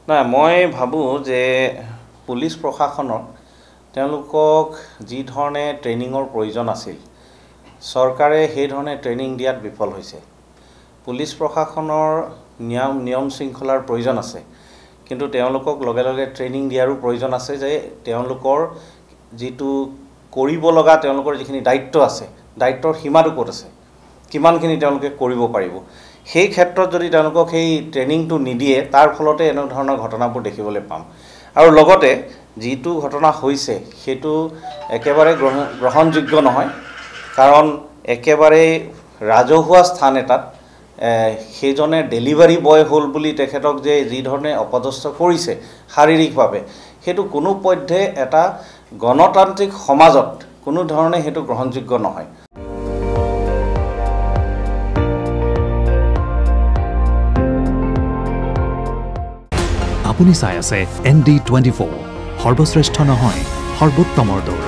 নাই মই ভাবোঁ যে পুলিচ প্ৰশাসনক তেওঁলোকক যি ধৰণে ট্ৰেইনিঙৰ প্ৰয়োজন আছিল চৰকাৰে সেই ধৰণে ট্ৰেইনিং দিয়াত বিফল হৈছে। পুলিচ প্ৰশাসনৰ নিয়ম শৃংখলাৰ প্ৰয়োজন আছে, কিন্তু তেওঁলোকক লগে লগে ট্ৰেইনিং দিয়াৰো প্ৰয়োজন আছে যে তেওঁলোকৰ যিটো কৰিব লগা তেওঁলোকৰ যিখিনি দায়িত্ব আছে, দায়িত্বৰ সীমাটো ক'ত আছে, কিমানখিনি তেওঁলোকে কৰিব পাৰিব। সেই ক্ষেত্ৰত যদি তেওঁলোকক সেই ট্ৰেইনিংটো নিদিয়ে তাৰ ফলতে এনে ধৰণৰ ঘটনাবোৰ দেখিবলৈ পাম। আৰু লগতে যিটো ঘটনা হৈছে সেইটো একেবাৰে গ্ৰহণযোগ্য নহয়, কাৰণ একেবাৰে ৰাজহুৱা স্থান এটাত সেইজনে ডেলিভাৰী বয় হ'ল বুলি তেখেতক যে যি ধৰণে অপদস্থ কৰিছে শাৰীৰিকভাৱে, সেইটো কোনো পধ্যে এটা গণতান্ত্ৰিক সমাজত কোনো ধৰণে সেইটো গ্ৰহণযোগ্য নহয়। আপুনি চাই আছে ND24, সৰ্বশ্ৰেষ্ঠ নহয় সৰ্বোত্তমৰ দৌৰ।